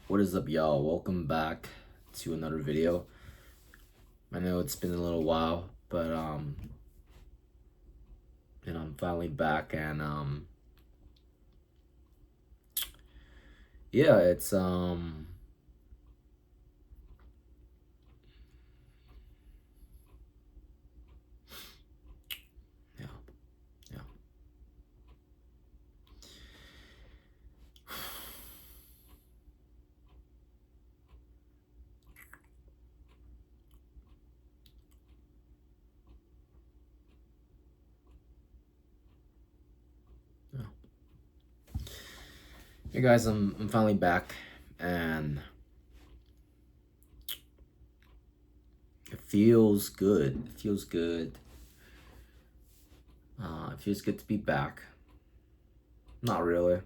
What is up, y'all? Welcome back to another video. I know it's been a little while, but I'm finally back, and yeah, it's yeah, yeah, yeah. Hey guys, I'm finally back, and it feels good. It feels good. It feels good to be back. Not really.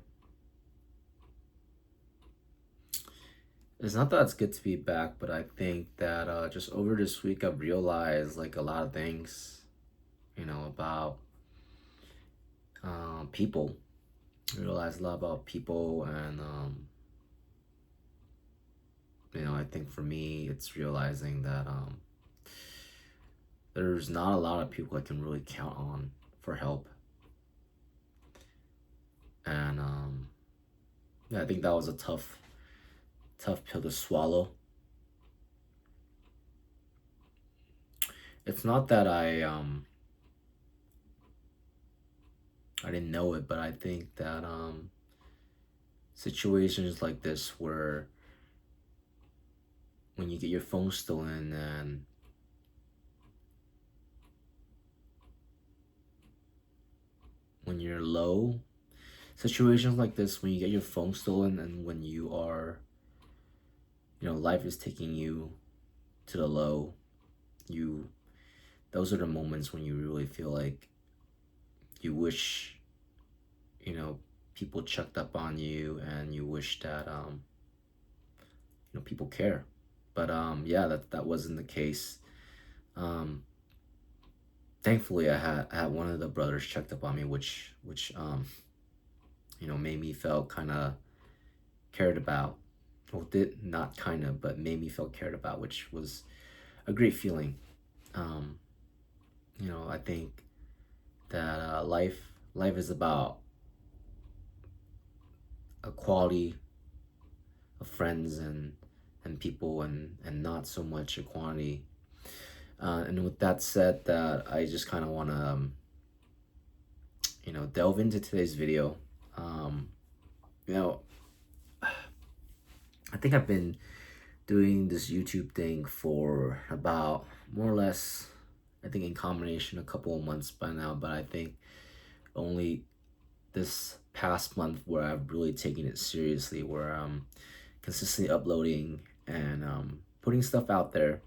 It's not that it's good to be back, but I think that just over this week I've realized like a lot of things, about people. I realized a lot about people, and I think for me, it's realizing that there's not a lot of people I can really count on for help, and yeah, I think that was a tough pill to swallow. It's not that I didn't know it, but I think that situations like this where when you get your phone stolen and when you're low, situations like this when you get your phone stolen and when you are, life is taking you to the low, you those are the moments when you really feel like you wish, you know people checked up on you, and you wish that people care. But yeah, that wasn't the case. um Thankfully, I had one of the brothers checked up on me, which made me feel kind of cared about. Well, did not kind of, but made me feel cared about, which was a great feeling. um I think that life is about a quality of friends and people, and not so much a quantity. And with that said, that I just kind of want to delve into today's video. um you know I think I've been doing this YouTube thing for about more or less, I think in combination, a couple of months by now, but I think only this past month where I've really taken it seriously, where I'm consistently uploading and putting stuff out there.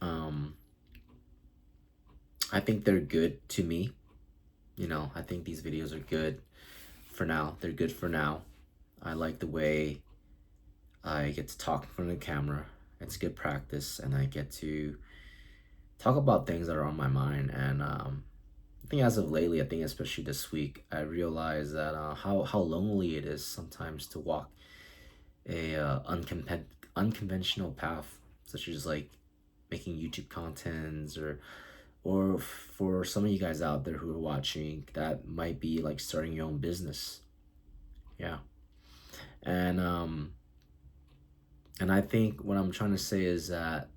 Um, I think they're good to me. I think these videos are good for now. They're good for now. I like the way I get to talk in front of the camera. It's good practice, and I get to talk about things that are on my mind. And I think as of lately, I think especially this week, I realized that how lonely it is sometimes to walk a unconventional path, such as like making YouTube contents, or for some of you guys out there who are watching, that might be like starting your own business. Yeah. And I think what I'm trying to say is that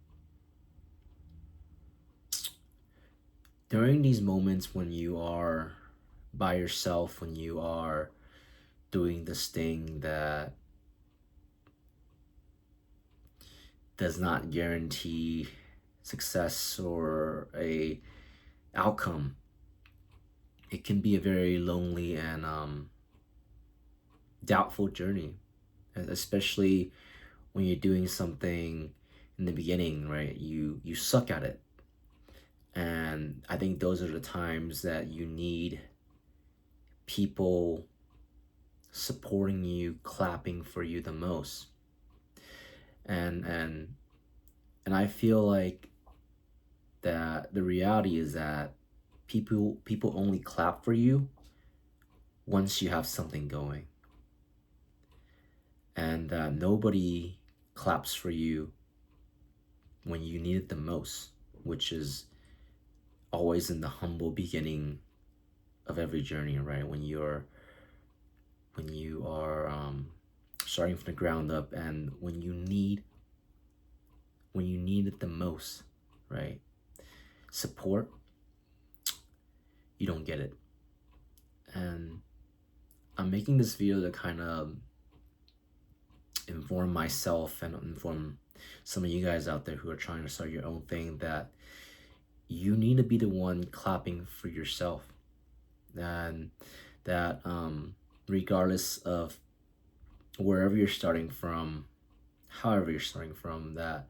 during these moments when you are by yourself, when you are doing this thing that does not guarantee success or a outcome, it can be a very lonely and doubtful journey, especially when you're doing something in the beginning, right? You suck at it, and I think those are the times that you need people supporting you, clapping for you the most. And I feel like that the reality is that people only clap for you once you have something going. and nobody claps for you when you need it the most, which is always in the humble beginning of every journey, right? When you are starting from the ground up, and when you need it the most, right? Support, you don't get it. And I'm making this video to kind of inform myself and inform some of you guys out there who are trying to start your own thing, that you need to be the one clapping for yourself, and that regardless of wherever you're starting from, however you're starting from, that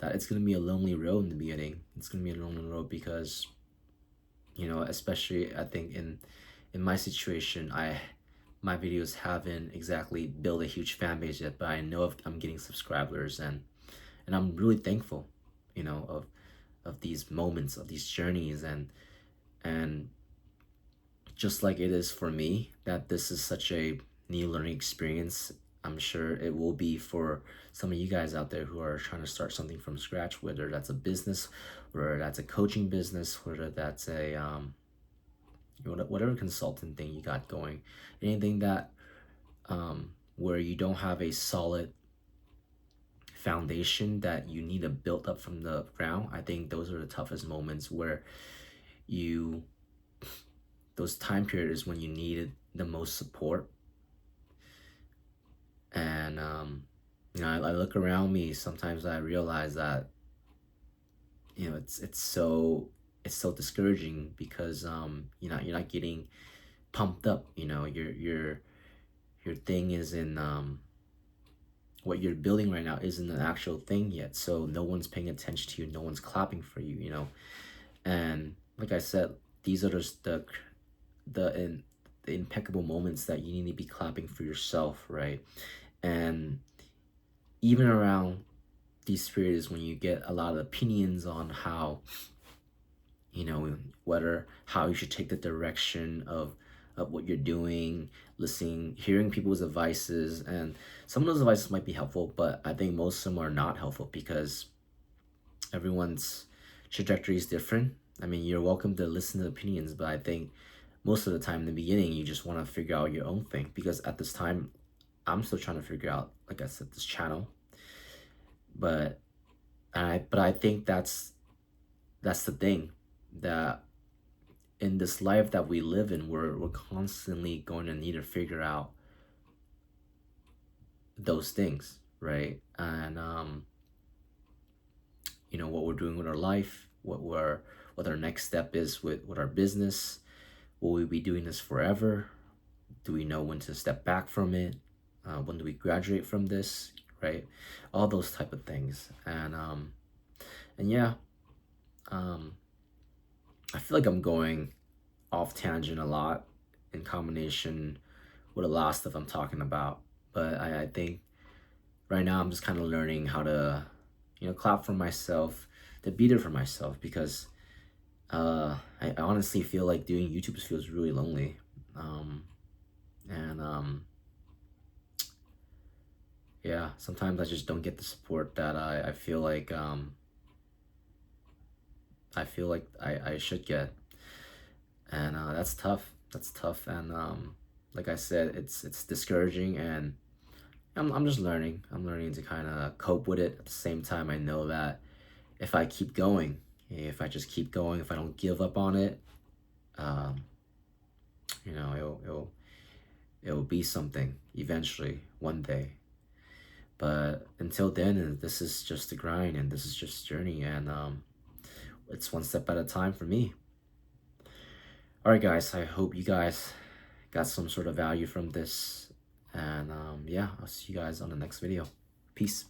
it's going to be a lonely road in the beginning. It's going to be a lonely road because, especially I think in my situation, my videos haven't exactly built a huge fan base yet, but I know if I'm getting subscribers, and I'm really thankful, of these moments, of these journeys, and just like it is for me, that this is such a new learning experience, I'm sure it will be for some of you guys out there who are trying to start something from scratch, whether that's a business, whether that's a coaching business, whether that's a whatever consultant thing you got going, anything that where you don't have a solid foundation that you need to build up from the ground. I think those are the toughest moments, where you those time periods when you needed the most support. And I look around me, sometimes I realize that it's so discouraging, because you're not getting pumped up. Your thing is in what you're building right now isn't an actual thing yet, so no one's paying attention to you, no one's clapping for you. And like I said, these are just the impeccable moments that you need to be clapping for yourself, right? And even around these periods when you get a lot of opinions on how, how you should take the direction of what you're doing, listening, hearing people's advices, and some of those advices might be helpful, but I think most of them are not helpful, because everyone's trajectory is different. I mean, you're welcome to listen to opinions, but I think most of the time in the beginning, you just want to figure out your own thing, because at this time, I'm still trying to figure out, like I said, this channel. But I think that's the thing, that in this life that we live in, we're constantly going to need to figure out those things, right? And what we're doing with our life, what our next step is with our business. Will we be doing this forever? Do we know when to step back from it? When do we graduate from this, right? All those type of things. And yeah, I feel like I'm going off tangent a lot in combination with a lot of stuff I'm talking about. But I think right now I'm just kind of learning how to, clap for myself, to be there for myself, because I honestly feel like doing YouTube feels really lonely. And yeah, sometimes I just don't get the support that I feel like I should get. And that's tough. That's tough. And like I said, it's discouraging, and I'm just learning. I'm learning to kind of cope with it. At the same time, I know that if I keep going, if I just keep going, if I don't give up on it, um, it'll be something eventually, one day. But until then, this is just a grind, and this is just a journey, and it's one step at a time for me. All right, guys, I hope you guys got some sort of value from this, and yeah, I'll see you guys on the next video. Peace.